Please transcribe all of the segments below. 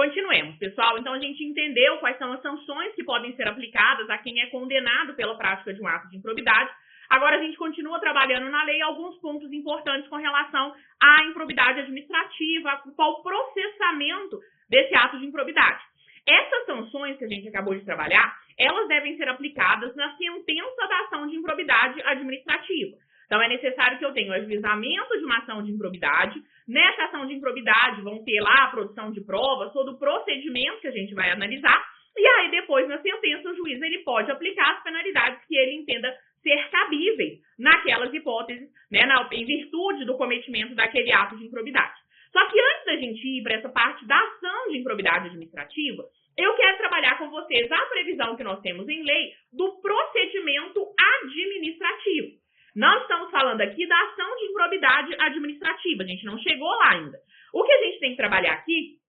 Continuemos, pessoal. Então, a gente entendeu quais são as sanções que podem ser aplicadas a quem é condenado pela prática de um ato de improbidade. Agora, a gente continua trabalhando na lei alguns pontos importantes com relação à improbidade administrativa, qual o processamento desse ato de improbidade. Essas sanções que a gente acabou de trabalhar, elas devem ser aplicadas na sentença da ação de improbidade administrativa. Então, é necessário que eu tenha o ajuizamento de uma ação de improbidade. Nessa ação de improbidade, vão ter lá a produção de provas, todo o procedimento que a gente vai analisar. E aí, depois, na sentença, o juiz ele pode aplicar as penalidades que ele entenda ser cabíveis naquelas hipóteses, né, em virtude do cometimento daquele ato de improbidade. Só que antes da gente ir para essa parte da ação de improbidade administrativa, eu quero trabalhar com vocês a previsão que nós temos em lei do procedimento administrativo. Nós estamos falando aqui da ação de improbidade administrativa, a gente não chegou lá ainda. O que a gente tem que trabalhar aqui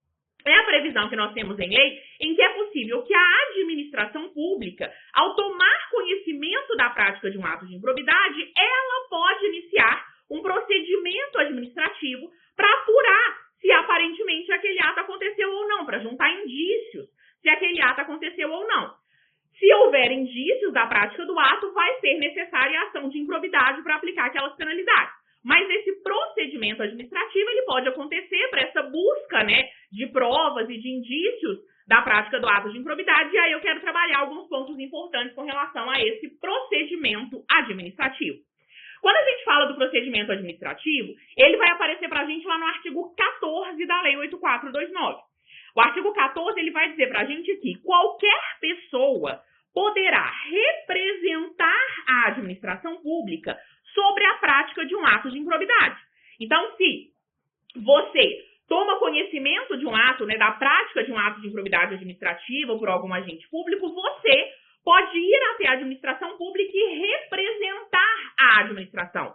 é a previsão que nós temos em lei, em que é possível que a administração pública, ao tomar conhecimento da prática de um ato de improbidade, ela pode iniciar um procedimento administrativo para apurar se aparentemente aquele ato aconteceu ou não, para juntar indícios se aquele ato aconteceu ou não. Se houver indícios da prática do ato, vai ser necessária a ação de improbidade para aplicar aquelas penalidades. Mas esse procedimento administrativo ele pode acontecer para essa busca, né, de provas e de indícios da prática do ato de improbidade, e aí eu quero trabalhar alguns pontos importantes com relação a esse procedimento administrativo. Quando a gente fala do procedimento administrativo, ele vai aparecer para a gente lá no artigo 14 da Lei 8429. O artigo 14 ele vai dizer para a gente que qualquer pessoa poderá representar a administração pública sobre a prática de um ato de improbidade. Então, se você toma conhecimento de um ato, né, da prática de um ato de improbidade administrativa por algum agente público, você pode ir até a administração pública e representar a administração.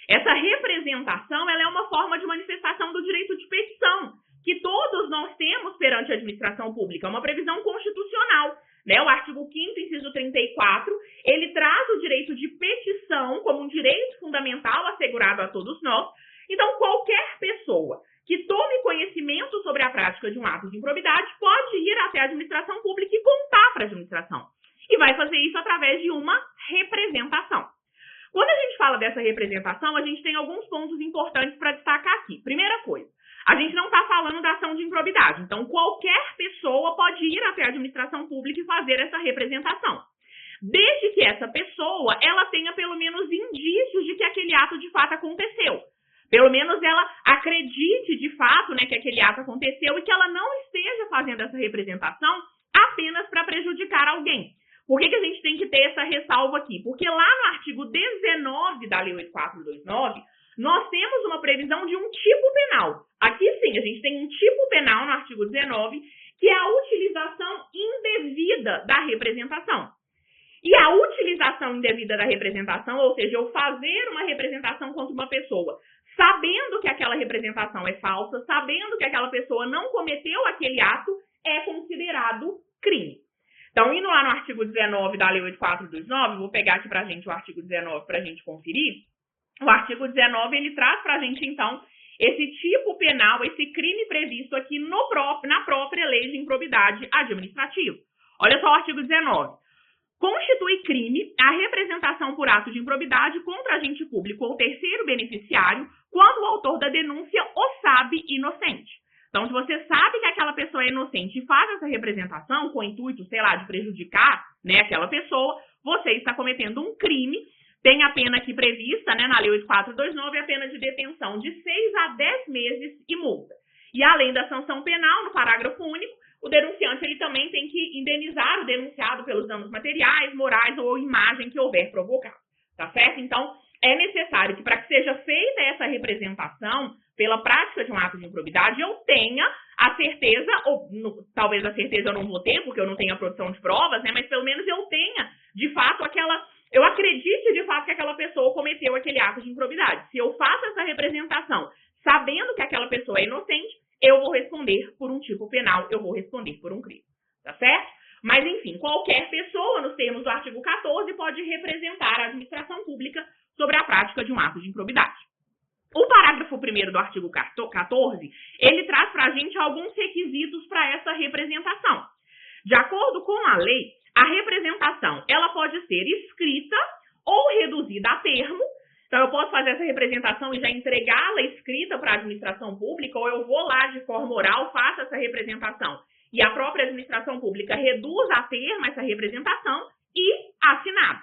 Essa representação ela é uma forma de manifestação do direito de petição, que todos nós temos perante a administração pública, é uma previsão constitucional. Né? O artigo 5º, inciso 34, ele traz o direito de petição como um direito fundamental assegurado a todos nós. Então, qualquer pessoa que tome conhecimento sobre a prática de um ato de improbidade pode ir até a administração pública e contar para a administração. E vai fazer isso através de uma representação. Quando a gente fala dessa representação, a gente tem alguns pontos importantes para destacar aqui. Primeira coisa, a gente não está falando da ação de improbidade. Então, qualquer pessoa pode ir até a administração pública e fazer essa representação. Desde que essa pessoa, ela tenha pelo menos indícios de que aquele ato de fato aconteceu. Pelo menos ela acredite de fato, né, que aquele ato aconteceu e que ela não esteja fazendo essa representação apenas para prejudicar alguém. Por que a gente tem que ter essa ressalva aqui? Porque lá no artigo 19 da Lei 8429, nós temos uma previsão de um tipo penal. Aqui sim, a gente tem um tipo penal no artigo 19, que é a utilização indevida da representação. E a utilização indevida da representação, ou seja, eu fazer uma representação contra uma pessoa, sabendo que aquela representação é falsa, sabendo que aquela pessoa não cometeu aquele ato, é considerado crime. Então, indo lá no artigo 19 da Lei 8429, vou pegar aqui pra gente o artigo 19 para a gente conferir. O artigo 19, ele traz pra gente, então, esse tipo penal, esse crime previsto aqui na própria lei de improbidade administrativa. Olha só o artigo 19. Constitui crime a representação por ato de improbidade contra agente público ou terceiro beneficiário quando o autor da denúncia o sabe inocente. Então, se você sabe que aquela pessoa é inocente e faz essa representação com o intuito, sei lá, de prejudicar, né, aquela pessoa, você está cometendo um crime. Tem a pena aqui prevista, né, na Lei 8429, a pena de detenção de 6 a 10 meses e multa. E além da sanção penal, no parágrafo único, o denunciante ele também tem que indenizar o denunciado pelos danos materiais, morais ou imagem que houver provocado, tá certo? Então, é necessário que para que seja feita essa representação pela prática de um ato de improbidade, eu tenha a certeza, ou talvez a certeza eu não vou ter, porque eu não tenho a produção de provas, né, mas pelo menos eu tenha, de fato, eu acredite de fato que aquela pessoa cometeu aquele ato de improbidade. Se eu faço essa representação sabendo que aquela pessoa é inocente, eu vou responder por um tipo penal, eu vou responder por um crime, tá certo? Mas, enfim, qualquer pessoa, nos termos do artigo 14, pode representar a administração pública sobre a prática de um ato de improbidade. O parágrafo 1º do artigo 14, ele traz para a gente alguns requisitos para essa representação. De acordo com a lei, a representação ela pode ser escrita ou reduzida a termo. Então, eu posso fazer essa representação e já entregá-la escrita para a administração pública, ou eu vou lá de forma oral, faço essa representação e a própria administração pública reduz a termo essa representação e assinada.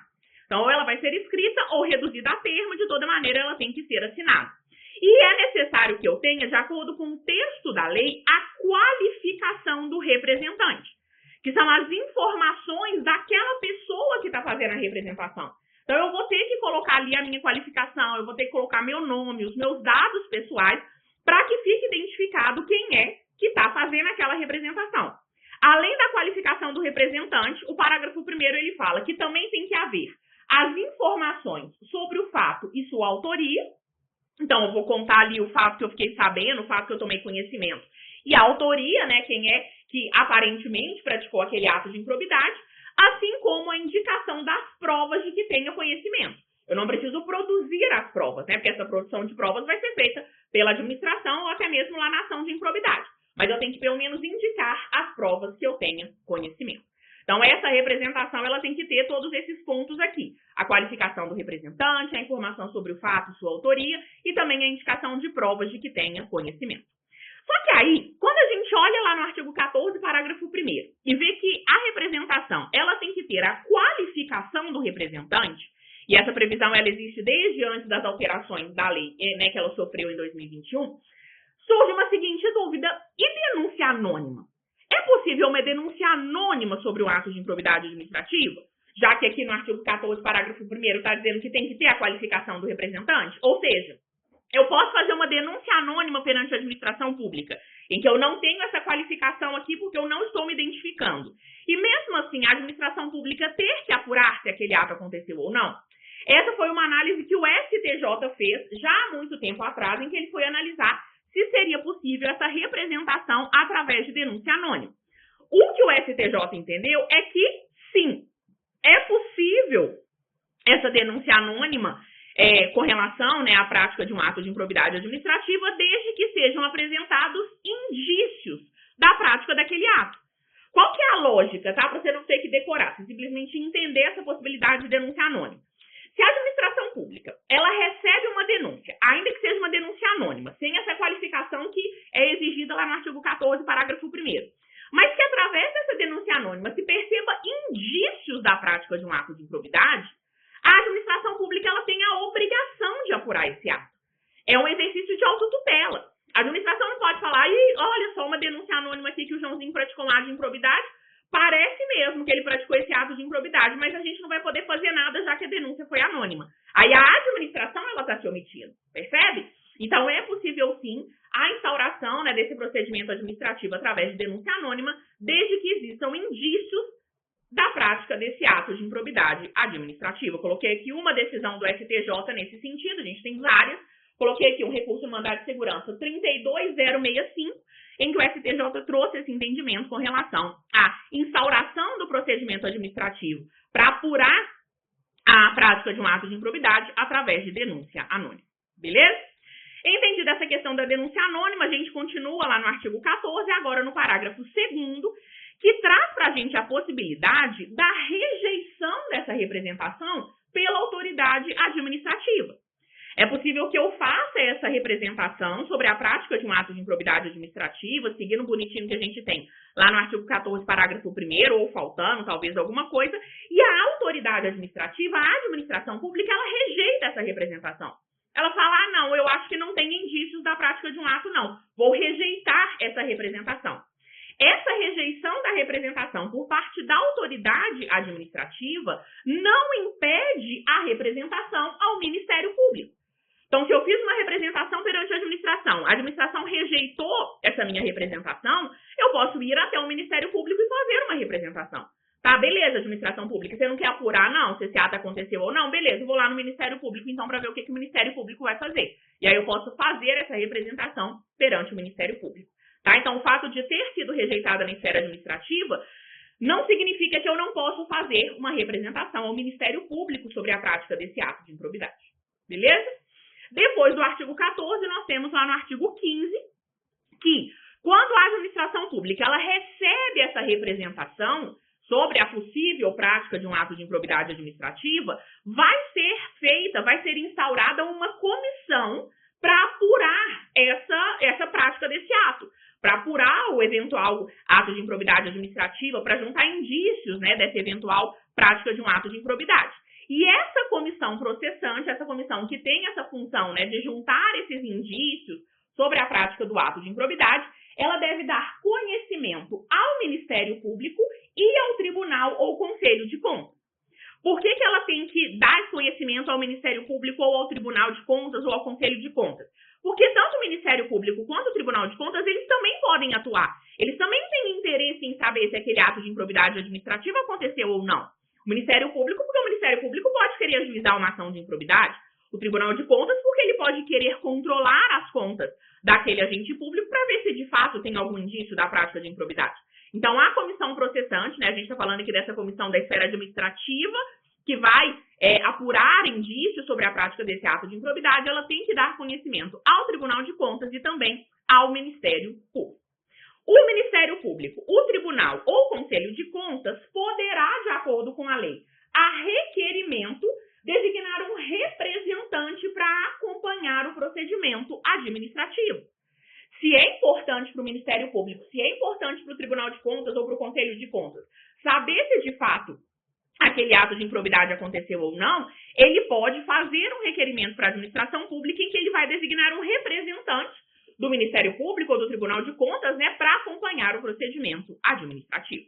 Então, ou ela vai ser escrita ou reduzida a termo, de toda maneira ela tem que ser assinada. E é necessário que eu tenha, de acordo com o texto da lei, a qualificação do representante, que são as informações daquela pessoa que está fazendo a representação. Então, eu vou ter que colocar ali a minha qualificação, eu vou ter que colocar meu nome, os meus dados pessoais, para que fique identificado quem é que está fazendo aquela representação. Além da qualificação do representante, o parágrafo 1º ele fala que também tem que haver as informações sobre o fato e sua autoria. Então, eu vou contar ali o fato que eu fiquei sabendo, o fato que eu tomei conhecimento, e a autoria, né, quem é que aparentemente praticou aquele ato de improbidade, assim como a indicação das provas de que tenha conhecimento. Eu não preciso produzir as provas, né, porque essa produção de provas vai ser feita pela administração ou até mesmo lá na ação de improbidade. Mas eu tenho que, pelo menos, indicar as provas que eu tenha conhecimento. Então, essa representação, ela tem que ter todos esses pontos aqui. A qualificação do representante, a informação sobre o fato e sua autoria, e também a indicação de provas de que tenha conhecimento. Só que aí, quando a gente olha lá no artigo 14, parágrafo 1º, e vê que a representação, ela tem que ter a qualificação do representante, e essa previsão, ela existe desde antes das alterações da lei, né, que ela sofreu em 2021, surge uma seguinte dúvida: e denúncia anônima? É possível uma denúncia anônima sobre o ato de improbidade administrativa? Já que aqui no artigo 14, parágrafo 1º, está dizendo que tem que ter a qualificação do representante? Ou seja, eu posso fazer uma denúncia anônima perante a administração pública, em que eu não tenho essa qualificação aqui porque eu não estou me identificando. E mesmo assim, a administração pública ter que apurar se aquele ato aconteceu ou não. Essa foi uma análise que o STJ fez já há muito tempo atrás, em que ele foi analisar se seria possível essa representação através de denúncia anônima. O que o STJ entendeu é que, sim, é possível essa denúncia anônima com relação, né, à prática de um ato de improbidade administrativa, desde que sejam apresentados indícios da prática daquele ato. Qual que é a lógica, tá? Para você não ter que decorar, você simplesmente entender essa possibilidade de denúncia anônima. Se a administração pública, ela recebe uma denúncia, ainda que seja uma denúncia anônima, sem essa qualificação que é exigida lá no artigo 14, parágrafo 1º, mas que através dessa denúncia anônima se perceba indícios da prática de um ato de improbidade, a administração pública, ela tem a obrigação de apurar esse ato. É um exercício de autotutela. A administração não pode falar: e olha só, uma denúncia anônima aqui que o Joãozinho praticou um ato de improbidade, parece mesmo que ele praticou esse ato de improbidade, mas a gente não vai poder fazer nada já que a denúncia foi anônima. Aí a administração, ela está se omitindo, percebe? Então, é possível, sim, a instauração, né, desse procedimento administrativo através de denúncia anônima, desde que existam indícios da prática desse ato de improbidade administrativa. Eu coloquei aqui uma decisão do STJ nesse sentido, a gente tem várias. Coloquei aqui um recurso de mandado de segurança 32065, em que o STJ trouxe esse entendimento com relação à instauração do procedimento administrativo para apurar a prática de um ato de improbidade através de denúncia anônima. Beleza? Entendida essa questão da denúncia anônima, a gente continua lá no artigo 14, agora no parágrafo 2º, que traz para a gente a possibilidade da rejeição dessa representação pela autoridade administrativa. É possível que eu faça essa representação sobre a prática de um ato de improbidade administrativa, seguindo o bonitinho que a gente tem lá no artigo 14, parágrafo 1º, ou faltando talvez alguma coisa, e a autoridade administrativa, a administração pública, ela rejeita essa representação. Ela fala: ah, não, eu acho que não tem indícios da prática de um ato, não. Vou rejeitar essa representação. Essa rejeição da representação por parte da autoridade administrativa não impede a representação ao Ministério Público. Então, se eu fiz uma representação perante a administração rejeitou essa minha representação, eu posso ir até o Ministério Público e fazer uma representação. Tá, beleza, administração pública, você não quer apurar, não, se esse ato aconteceu ou não, beleza, eu vou lá no Ministério Público, então, para ver o que o Ministério Público vai fazer. E aí eu posso fazer essa representação perante o Ministério Público. Tá? Então, o fato de ter sido rejeitada na esfera administrativa não significa que eu não posso fazer uma representação ao Ministério Público sobre a prática desse ato de improbidade. Beleza? Depois do artigo 14, nós temos lá no artigo 15, que quando a administração pública ela recebe recebe essa representação sobre a possível prática de um ato de improbidade administrativa, vai ser instaurada uma comissão para apurar essa prática desse ato, para apurar o eventual ato de improbidade administrativa, para juntar indícios, né, dessa eventual prática de um ato de improbidade. E essa comissão processante, essa comissão que tem essa função, né, de juntar esses indícios sobre a prática do ato de improbidade, ela deve dar conhecimento ao Ministério Público e ao Tribunal ou Conselho de Contas. Por que ela tem que dar esse conhecimento ao Ministério Público ou ao Tribunal de Contas ou ao Conselho de Contas? Porque tanto o Ministério Público quanto o Tribunal de Contas, eles também podem atuar. Eles também têm interesse em saber se aquele ato de improbidade administrativa aconteceu ou não. O Ministério Público, porque o Ministério Público pode querer ajuizar uma ação de improbidade. O Tribunal de Contas, porque ele pode querer controlar as contas daquele agente público para ver se de fato tem algum indício da prática de improbidade. Então, a comissão processante, né, a gente está falando aqui dessa comissão da esfera administrativa, que vai apurar indícios sobre a prática desse ato de improbidade, ela tem que dar conhecimento ao Tribunal de Contas e também ao Ministério Público. O Ministério Público, o Tribunal ou o Conselho de Contas poderá, de acordo com a lei, a requerimento, designar um representante para acompanhar o procedimento administrativo. Se é importante para o Ministério Público, se é importante para o Tribunal de Contas ou para o Conselho de Contas saber se de fato aquele ato de improbidade aconteceu ou não, ele pode fazer um requerimento para a administração pública em que ele vai designar um representante do Ministério Público ou do Tribunal de Contas, né, para acompanhar o procedimento administrativo.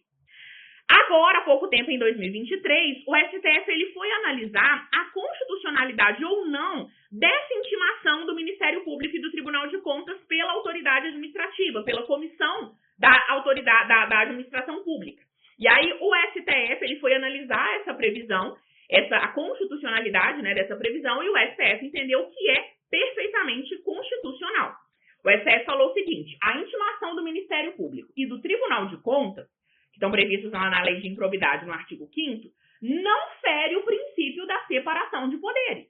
Agora, há pouco tempo, em 2023, o STF ele foi analisar a constitucionalidade ou não dessa intimação do Ministério Público e do Tribunal de Contas pela autoridade administrativa, pela comissão da administração pública. E aí, o STF ele foi analisar essa previsão, a constitucionalidade, né, dessa previsão, e o STF entendeu que é perfeitamente constitucional. O STF falou o seguinte: a intimação do Ministério Público e do Tribunal de Contas, que estão previstos lá na Lei de Improbidade, no artigo 5º, não fere o princípio da separação de poderes.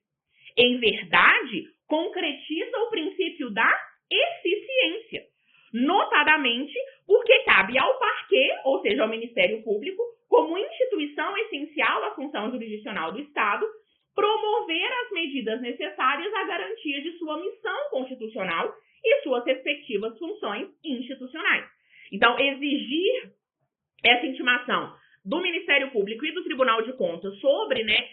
Em verdade, concretiza o princípio da eficiência, notadamente porque cabe ao parquê, ou seja, ao Ministério Público, como instituição essencial à função jurisdicional do Estado, promover as medidas necessárias à garantia de sua missão constitucional e suas respectivas funções institucionais. Então, exigir essa intimação do Ministério Público e do Tribunal de Contas sobre, né,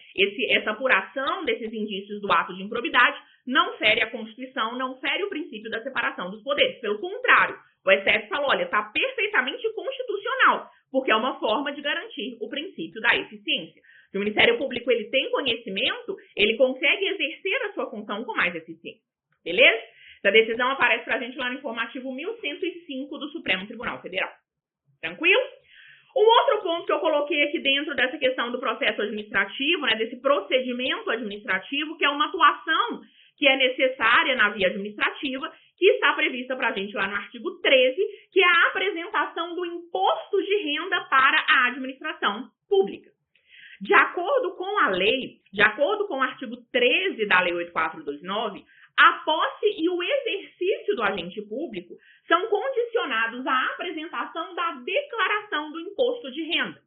essa apuração desses indícios do ato de improbidade não fere a Constituição, não fere o princípio da separação dos poderes. Pelo contrário, o STF falou, olha, está perfeitamente constitucional, porque é uma forma de garantir o princípio da eficiência. Se o Ministério Público ele tem conhecimento, ele consegue exercer a sua função com mais eficiência. Beleza? Essa decisão aparece para a gente lá no informativo 1105 do Supremo Tribunal Federal. Tranquilo? Um outro ponto que eu coloquei aqui dentro dessa questão do processo administrativo, né, desse procedimento administrativo, que é uma atuação que é necessária na via administrativa, que está prevista para a gente lá no artigo 13, que é a apresentação do imposto de renda para a administração pública. De acordo com a lei, de acordo com o artigo 13 da Lei 8429, a posse e o exercício do agente público são condicionados à apresentação da declaração do imposto de renda.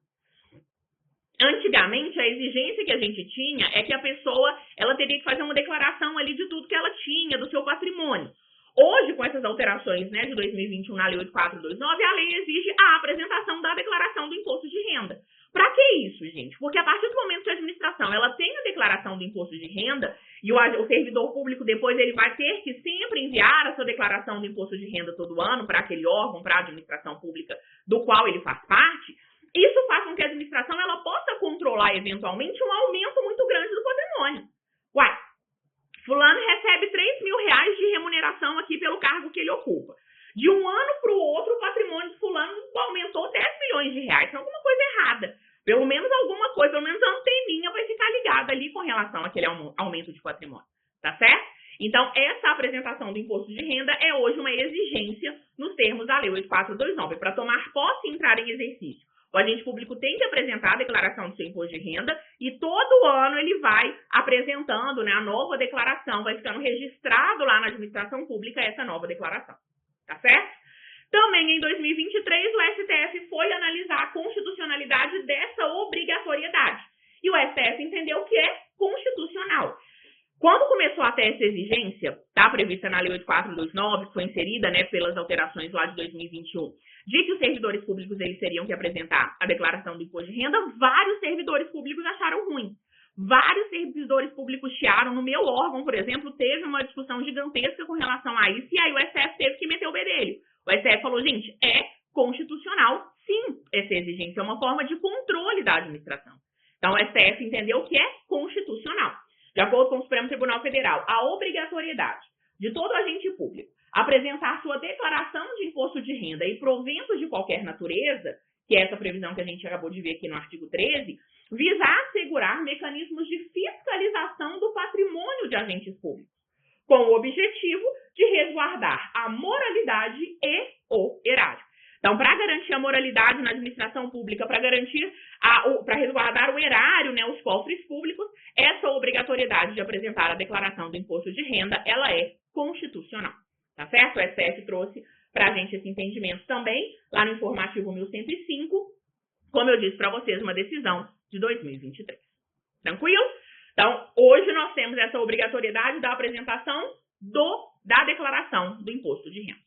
Antigamente, a exigência que a gente tinha é que a pessoa ela teria que fazer uma declaração ali de tudo que ela tinha, do seu patrimônio. Hoje, com essas alterações, né, de 2021 na Lei 8429, a lei exige a apresentação da declaração do imposto de renda. Para que isso, gente? Porque a partir do momento que a administração ela tem a declaração do imposto de renda e o servidor público depois ele vai ter que sempre enviar a sua declaração do imposto de renda todo ano para aquele órgão, para a administração pública do qual ele faz parte, isso faz com que a administração ela possa controlar eventualmente um aumento muito grande do patrimônio. Uai, fulano recebe R$3.000 de remuneração aqui pelo cargo que ele ocupa. De um ano para o outro, o patrimônio de fulano aumentou R$10 milhões. Tem alguma coisa errada. Pelo menos alguma coisa, pelo menos a anteninha vai ficar ligada ali com relação àquele aumento de patrimônio. Tá certo? Então, essa apresentação do imposto de renda é hoje uma exigência nos termos da Lei 8429. Para tomar posse e entrar em exercício, o agente público tem que apresentar a declaração do seu imposto de renda e todo ano ele vai apresentando, né, a nova declaração, vai ficando registrado lá na administração pública essa nova declaração. Tá certo? Também em 2023, o STF foi até essa exigência, tá prevista na Lei 8429, que foi inserida, né, pelas alterações lá de 2021, de que os servidores públicos eles teriam que apresentar a declaração do imposto de renda, vários servidores públicos acharam ruim. Vários servidores públicos chiaram. No meu órgão, por exemplo, teve uma discussão gigantesca com relação a isso, e aí o STF teve que meter o bedelho. O STF falou, gente, é constitucional, sim, essa exigência é uma forma de controle da administração. Então, o STF entendeu que é constitucional. De acordo com o Supremo Tribunal Federal, a obrigatoriedade de todo agente público apresentar sua declaração de imposto de renda e proventos de qualquer natureza, que é essa previsão que a gente acabou de ver aqui no artigo 13, visa assegurar mecanismos de fiscalização do patrimônio de agentes públicos, com o objetivo de resguardar a moralidade e o erário. Então, para garantir a moralidade na administração pública, para garantir, para resguardar o erário, né, os cofres públicos, essa obrigatoriedade de apresentar a declaração do imposto de renda, ela é constitucional, tá certo? O STF trouxe para a gente esse entendimento também, lá no informativo 1105, como eu disse para vocês, uma decisão de 2023. Tranquilo? Então, hoje nós temos essa obrigatoriedade da apresentação da declaração do imposto de renda.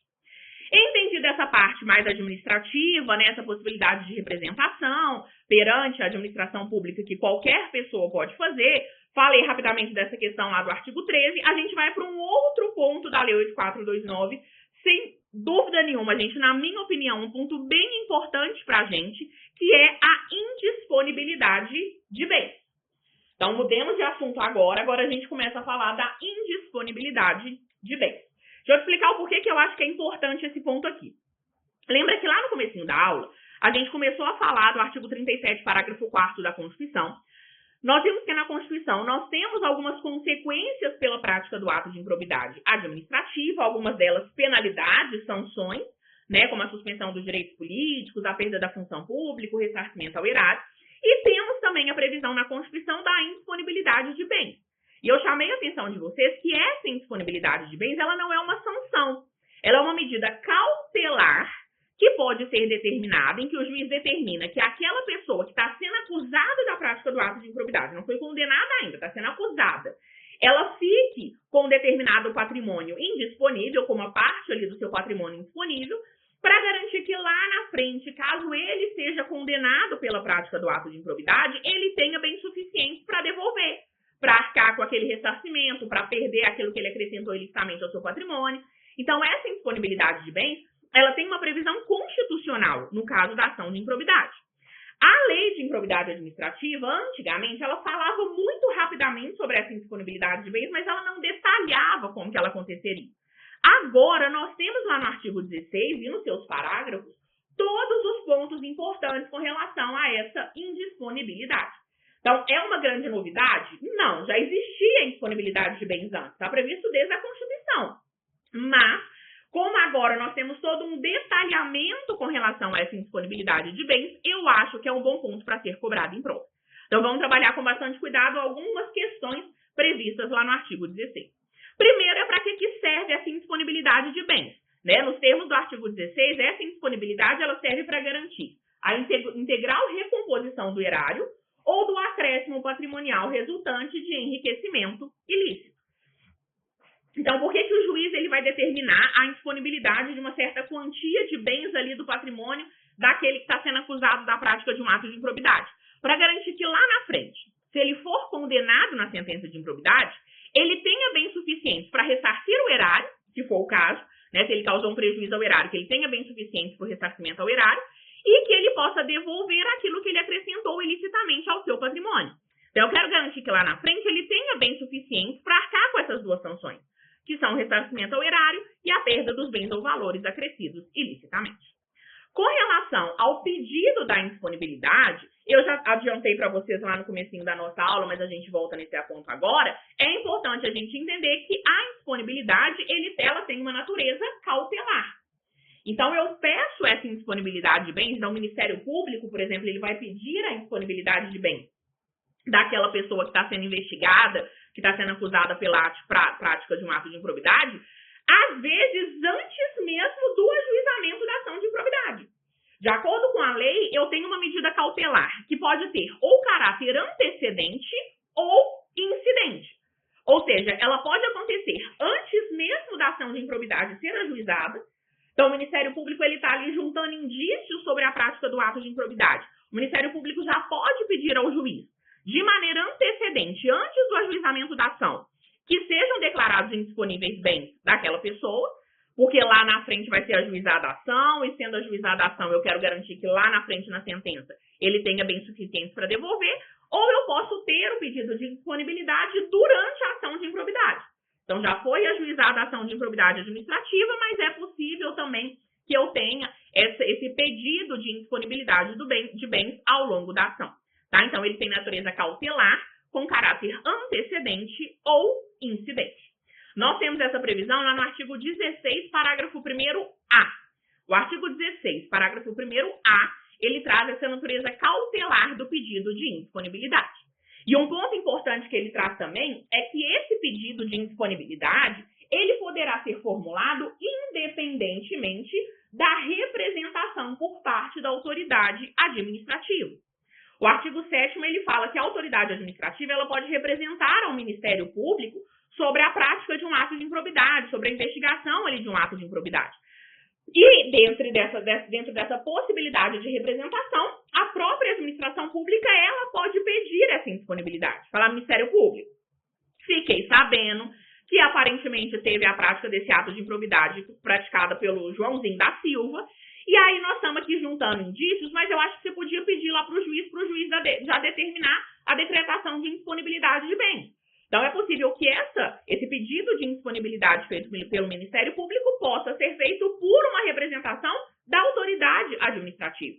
Entendida essa parte mais administrativa, né, essa possibilidade de representação perante a administração pública que qualquer pessoa pode fazer, falei rapidamente dessa questão lá do artigo 13, a gente vai para um outro ponto da Lei 8429, sem dúvida nenhuma, gente, na minha opinião, um ponto bem importante para a gente, que é a indisponibilidade de bens. Então, mudemos de assunto agora a gente começa a falar da indisponibilidade de bens. Deixa eu explicar o porquê que eu acho que é importante esse ponto aqui. Lembra que lá no comecinho da aula, a gente começou a falar do artigo 37, parágrafo 4º da Constituição. Nós vimos que na Constituição nós temos algumas consequências pela prática do ato de improbidade administrativa, algumas delas penalidades, sanções, né, como a suspensão dos direitos políticos, a perda da função pública, o ressarcimento ao erário, e temos também a previsão na Constituição da indisponibilidade de bens. E eu chamei a atenção de vocês que essa indisponibilidade de bens, ela não é uma sanção. Ela é uma medida cautelar que pode ser determinada, em que o juiz determina que aquela pessoa que está sendo acusada da prática do ato de improbidade, não foi condenada ainda, está sendo acusada, ela fique com determinado patrimônio indisponível, como a parte ali do seu patrimônio indisponível, para garantir que lá na frente, caso ele seja condenado pela prática do ato de improbidade, ele tenha bens suficientes para devolver, para arcar com aquele ressarcimento, para perder aquilo que ele acrescentou ilicitamente ao seu patrimônio. Então, essa indisponibilidade de bens, ela tem uma previsão constitucional no caso da ação de improbidade. A lei de improbidade administrativa, antigamente, ela falava muito rapidamente sobre essa indisponibilidade de bens, mas ela não detalhava como que ela aconteceria. Agora, nós temos lá no artigo 16 e nos seus parágrafos todos os pontos importantes com relação a essa indisponibilidade. Então, é uma grande novidade? Não, já existia a indisponibilidade de bens antes, está previsto desde a Constituição. Mas, como agora nós temos todo um detalhamento com relação a essa indisponibilidade de bens, eu acho que é um bom ponto para ser cobrado em prova. Então, vamos trabalhar com bastante cuidado algumas questões previstas lá no artigo 16. Primeiro, é para que serve essa indisponibilidade de bens? Né? Nos termos do artigo 16, essa indisponibilidade ela serve para garantir a integral recomposição do erário ou do acréscimo patrimonial resultante de enriquecimento ilícito. Então, por que o juiz ele vai determinar a indisponibilidade de uma certa quantia de bens ali do patrimônio daquele que está sendo acusado da prática de um ato de improbidade? Para garantir que lá na frente, se ele for condenado na sentença de improbidade, ele tenha bens suficientes para ressarcir o erário, se for o caso, né, se ele causou um prejuízo ao erário, que ele tenha bens suficientes para o ressarcimento ao erário, e que ele possa devolver aquilo que ele acrescentou ilicitamente ao seu patrimônio. Então, eu quero garantir que lá na frente ele tenha bens suficientes para arcar com essas duas sanções, que são o ressarcimento ao erário e a perda dos bens ou valores acrescidos ilicitamente. Com relação ao pedido da indisponibilidade, eu já adiantei para vocês lá no comecinho da nossa aula, mas a gente volta nesse ponto agora, é importante a gente entender que a indisponibilidade, ela tem uma natureza cautelar. Então, eu peço essa indisponibilidade de bens, então o Ministério Público, por exemplo, ele vai pedir a indisponibilidade de bens daquela pessoa que está sendo investigada, que está sendo acusada pela prática de um ato de improbidade, às vezes antes mesmo do ajuizamento da ação de improbidade. De acordo com a lei, eu tenho uma medida cautelar que pode ter ou caráter antecedente ou incidente. Ou seja, ela pode acontecer antes mesmo da ação de improbidade ser ajuizada. Então, o Ministério Público está ali juntando indícios sobre a prática do ato de improbidade. O Ministério Público já pode pedir ao juiz, de maneira antecedente, antes do ajuizamento da ação, que sejam declarados indisponíveis bens daquela pessoa, porque lá na frente vai ser ajuizada a ação, e sendo ajuizada a ação, eu quero garantir que lá na frente, na sentença, ele tenha bens suficientes para devolver, ou eu posso ter o pedido de indisponibilidade durante a ação de improbidade. Então, já foi ajuizada a ação de improbidade administrativa, mas é possível também que eu tenha esse pedido de indisponibilidade de bens ao longo da ação. Tá? Então, ele tem natureza cautelar, com caráter antecedente ou incidente. Nós temos essa previsão lá no artigo 16, parágrafo 1º-A. O artigo 16, parágrafo 1º-A, ele traz essa natureza cautelar do pedido de indisponibilidade. E um ponto importante que ele traz também é que esse pedido de indisponibilidade, ele poderá ser formulado independentemente da representação por parte da autoridade administrativa. O artigo 7º, ele fala que a autoridade administrativa ela pode representar ao Ministério Público sobre a prática de um ato de improbidade, sobre a investigação ali de um ato de improbidade. E dentro dessa possibilidade de representação, a própria administração pública ela pode pedir essa indisponibilidade. Falar Ministério Público. Fiquei sabendo que aparentemente teve a prática desse ato de improbidade praticada pelo Joãozinho da Silva, e aí nós estamos aqui juntando indícios, mas eu acho que você podia pedir lá para o juiz já determinar a decretação de indisponibilidade de bens. Então, é possível que esse pedido de indisponibilidade feito pelo Ministério Público possa ser feito por uma representação da autoridade administrativa.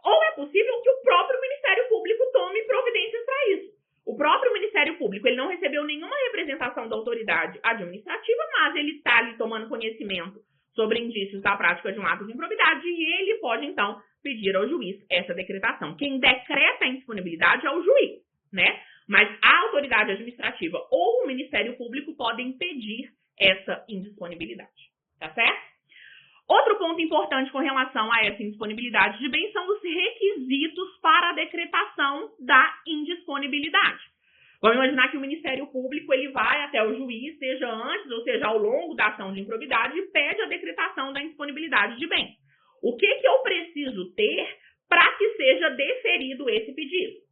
Ou é possível que o próprio Ministério Público tome providências para isso. O próprio Ministério Público ele não recebeu nenhuma representação da autoridade administrativa, mas ele está ali tomando conhecimento sobre indícios da prática de um ato de improbidade e ele pode, então, pedir ao juiz essa decretação. Quem decreta a indisponibilidade é o juiz, né? Mas a autoridade administrativa ou o Ministério Público podem pedir essa indisponibilidade, tá certo? Outro ponto importante com relação a essa indisponibilidade de bens são os requisitos para a decretação da indisponibilidade. Vamos imaginar que o Ministério Público ele vai até o juiz, seja antes ou seja ao longo da ação de improbidade, e pede a decretação da indisponibilidade de bens. O que eu preciso ter para que seja deferido esse pedido?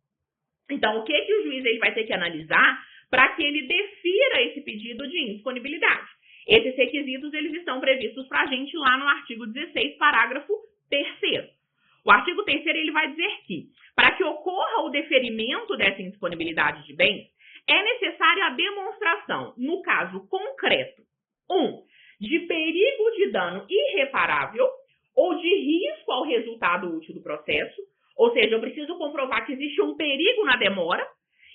Então, o que o juiz ele vai ter que analisar para que ele defira esse pedido de indisponibilidade? Esses requisitos eles estão previstos para a gente lá no artigo 16, parágrafo 3º. O artigo 3º ele vai dizer que, para que ocorra o deferimento dessa indisponibilidade de bens, é necessária a demonstração, no caso concreto, 1. De perigo de dano irreparável ou de risco ao resultado útil do processo, ou seja, eu preciso comprovar que existe um perigo na demora.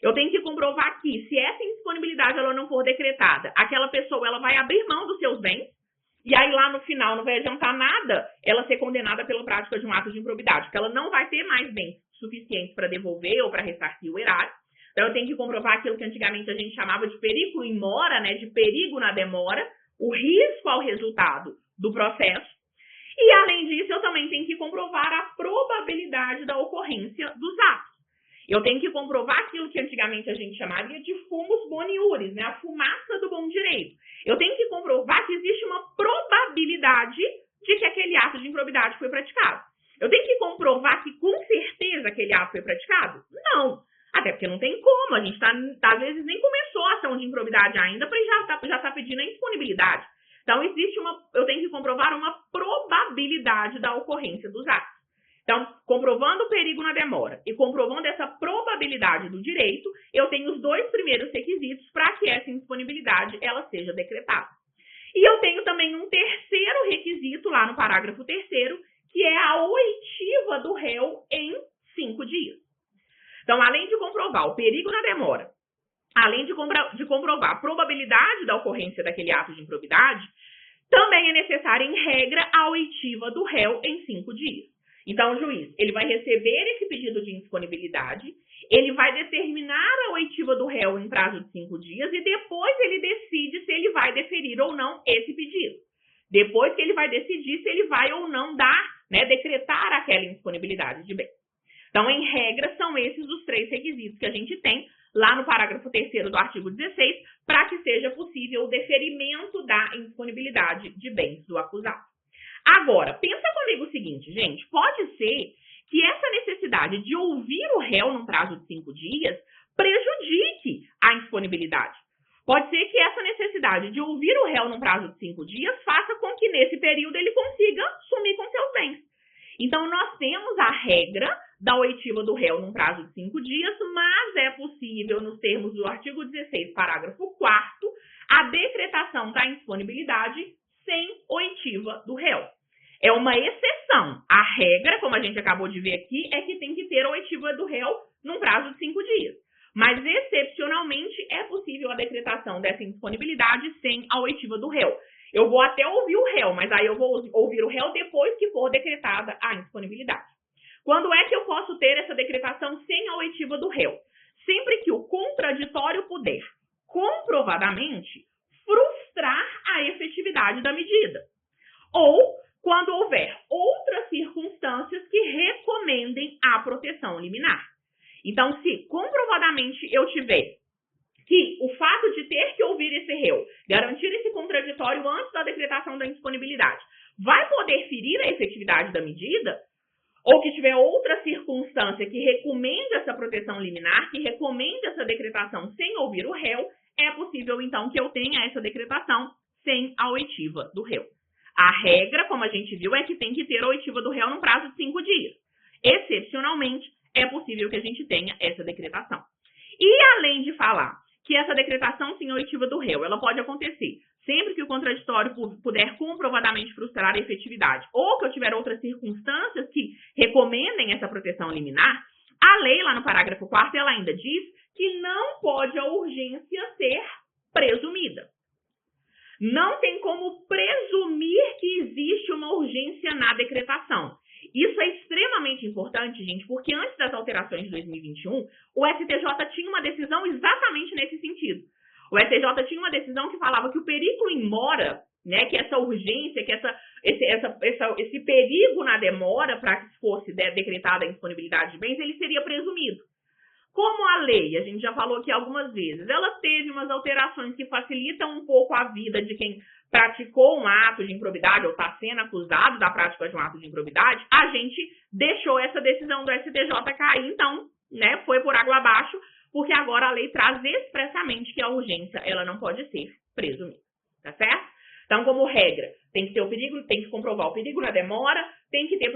Eu tenho que comprovar que, se essa indisponibilidade ela não for decretada, aquela pessoa ela vai abrir mão dos seus bens, e aí lá no final não vai adiantar nada ela ser condenada pela prática de um ato de improbidade, porque ela não vai ter mais bens suficientes para devolver ou para ressarcir o erário. Então eu tenho que comprovar aquilo que antigamente a gente chamava de perigo in mora, né, de perigo na demora, o risco ao resultado do processo. E, além disso, eu também tenho que comprovar a probabilidade da ocorrência dos atos. Eu tenho que comprovar aquilo que antigamente a gente chamaria de fumus boni iuris, né? A fumaça do bom direito. Eu tenho que comprovar que existe uma probabilidade de que aquele ato de improbidade foi praticado. Eu tenho que comprovar que, com certeza, aquele ato foi praticado? Não. Até porque não tem como. A gente às vezes, nem começou a ação de improbidade ainda, para já tá pedindo a indisponibilidade. Então, eu tenho que comprovar uma probabilidade da ocorrência dos atos. Então, comprovando o perigo na demora e comprovando essa probabilidade do direito, eu tenho os dois primeiros requisitos para que essa indisponibilidade ela seja decretada. E eu tenho também um terceiro requisito lá no parágrafo 3º, que é a oitiva do réu em 5 dias. Então, além de comprovar o perigo na demora, além de comprovar a probabilidade da ocorrência daquele ato de improbidade, também é necessária, em regra, a oitiva do réu em 5 dias. Então, o juiz ele vai receber esse pedido de indisponibilidade, ele vai determinar a oitiva do réu em prazo de 5 dias e depois ele decide se ele vai deferir ou não esse pedido. Depois que ele vai decidir se ele vai ou não decretar aquela indisponibilidade de bem. Então, em regra, são esses os 3 requisitos que a gente tem lá no parágrafo 3º do artigo 16, para que seja possível o deferimento da indisponibilidade de bens do acusado. Agora, pensa comigo o seguinte, gente, pode ser que essa necessidade de ouvir o réu num prazo de 5 dias prejudique a indisponibilidade. Pode ser que essa necessidade de ouvir o réu num prazo de 5 dias faça com que nesse período ele consiga sumir com seus bens. Então, nós temos a regra da oitiva do réu num prazo de 5 dias, mas é possível, nos termos do artigo 16, parágrafo 4º, a decretação da indisponibilidade sem oitiva do réu. É uma exceção. A regra, como a gente acabou de ver aqui, é que tem que ter a oitiva do réu num prazo de 5 dias. Mas, excepcionalmente, é possível a decretação dessa indisponibilidade sem a oitiva do réu. Eu vou até ouvir o réu, mas aí eu vou ouvir o réu depois que for decretada a indisponibilidade. Quando é que eu posso ter essa decretação sem a oitiva do réu? Sempre que o contraditório puder, comprovadamente, frustrar a efetividade da medida. Ou quando houver outras circunstâncias que recomendem a proteção liminar. Então, se comprovadamente eu tiver que o fato de ter que ouvir esse réu, garantir esse contraditório antes da decretação da indisponibilidade, vai poder ferir a efetividade da medida, ou que tiver outra circunstância que recomende essa proteção liminar, que recomende essa decretação sem ouvir o réu, é possível, então, que eu tenha essa decretação sem a oitiva do réu. A regra, como a gente viu, é que tem que ter a oitiva do réu num prazo de 5 dias. Excepcionalmente, é possível que a gente tenha essa decretação. E além de falar que essa decretação sem oitiva do réu, ela pode acontecer sempre que o contraditório puder comprovadamente frustrar a efetividade, ou que eu tiver outras circunstâncias que recomendem essa proteção liminar, a lei, lá no parágrafo 4º, ela ainda diz que não pode a urgência ser presumida. Não tem como presumir que existe uma urgência na decretação. Isso é extremamente importante, gente, porque antes das alterações de 2021, o STJ tinha uma decisão exatamente nesse sentido. O STJ tinha uma decisão que falava que o perigo in mora, né, que essa urgência, que esse perigo na demora para que fosse decretada a indisponibilidade de bens, ele seria presumido. Como a lei, a gente já falou aqui algumas vezes, ela teve umas alterações que facilitam um pouco a vida de quem praticou um ato de improbidade ou está sendo acusado da prática de um ato de improbidade, a gente deixou essa decisão do STJ cair, então, né, foi por água abaixo, porque agora a lei traz expressamente que a urgência ela não pode ser presumida, tá certo? Então, como regra, tem que ter o perigo, tem que comprovar o perigo na demora, tem que ter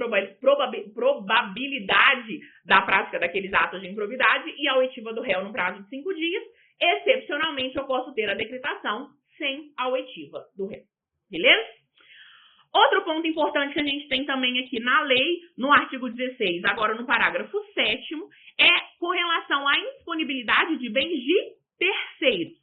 probabilidade da prática daqueles atos de improbidade e a oitiva do réu no prazo de 5 dias. Excepcionalmente, eu posso ter a decretação sem a oitiva do réu. Beleza? Outro ponto importante que a gente tem também aqui na lei, no artigo 16, agora no parágrafo 7º, é com relação à indisponibilidade de bens de terceiros.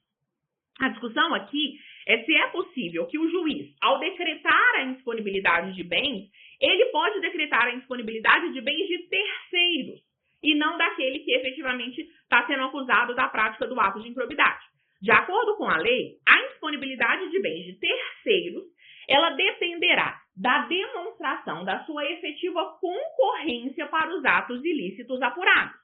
A discussão aqui é se é possível que o juiz, ao decretar a indisponibilidade de bens, ele pode decretar a indisponibilidade de bens de terceiros e não daquele que efetivamente está sendo acusado da prática do ato de improbidade. De acordo com a lei, a indisponibilidade de bens de terceiros, ela dependerá da demonstração da sua efetiva concorrência para os atos ilícitos apurados.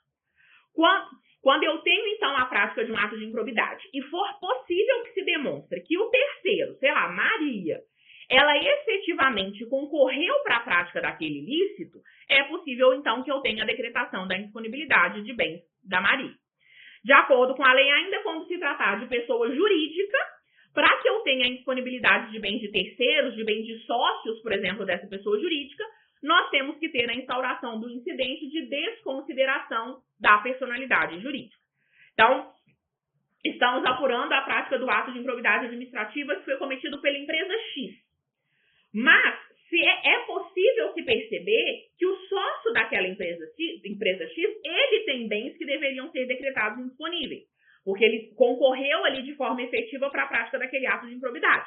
Quando eu tenho, então, a prática de um ato de improbidade e for possível que se demonstre que o terceiro, sei lá, Maria, ela efetivamente concorreu para a prática daquele ilícito, é possível, então, que eu tenha a decretação da indisponibilidade de bens da Maria. De acordo com a lei, ainda quando se tratar de pessoa jurídica, para que eu tenha a indisponibilidade de bens de terceiros, de bens de sócios, por exemplo, dessa pessoa jurídica, nós temos que ter a instauração do incidente de desconsideração da personalidade jurídica. Então, estamos apurando a prática do ato de improbidade administrativa que foi cometido pela empresa X. Mas, se é possível se perceber que o sócio daquela empresa X, ele tem bens que deveriam ser decretados indisponíveis, porque ele concorreu ali de forma efetiva para a prática daquele ato de improbidade.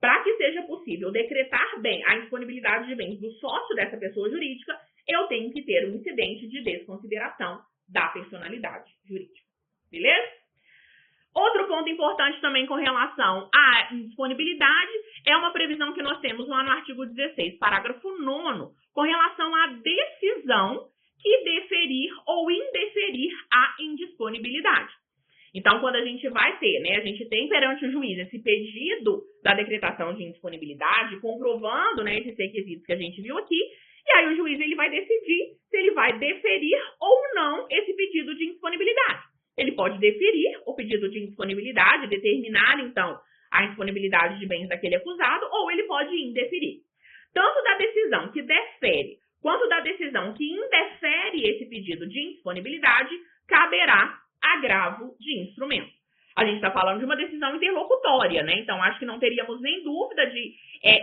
Para que seja possível decretar bem a indisponibilidade de bens do sócio dessa pessoa jurídica, eu tenho que ter um incidente de desconsideração da personalidade jurídica. Beleza? Outro ponto importante também com relação à indisponibilidade é uma previsão que nós temos lá no artigo 16, parágrafo 9º, com relação à decisão que deferir ou indeferir a indisponibilidade. Então, quando a gente vai ter, né, a gente tem perante o juiz esse pedido da decretação de indisponibilidade, comprovando, né, esses requisitos que a gente viu aqui, e aí o juiz ele vai decidir se ele vai deferir ou não esse pedido de indisponibilidade. Ele pode deferir o pedido de indisponibilidade, determinar, então, a indisponibilidade de bens daquele acusado, ou ele pode indeferir. Tanto da decisão que defere, quanto da decisão que indefere esse pedido de indisponibilidade, caberá agravo de instrumento. A gente está falando de uma decisão interlocutória, né? Então, acho que não teríamos nem dúvida de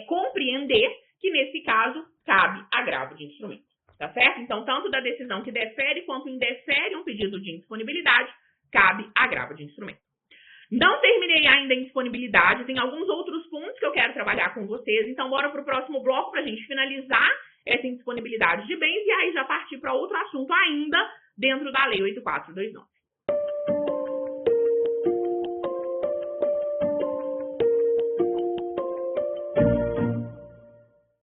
compreender que, nesse caso, cabe agravo de instrumento. Tá certo? Então, tanto da decisão que defere quanto indefere um pedido de indisponibilidade, cabe agravo de instrumento. Não terminei ainda a indisponibilidade, tem alguns outros pontos que eu quero trabalhar com vocês, então bora para o próximo bloco para a gente finalizar essa indisponibilidade de bens e aí já partir para outro assunto ainda dentro da Lei 8429.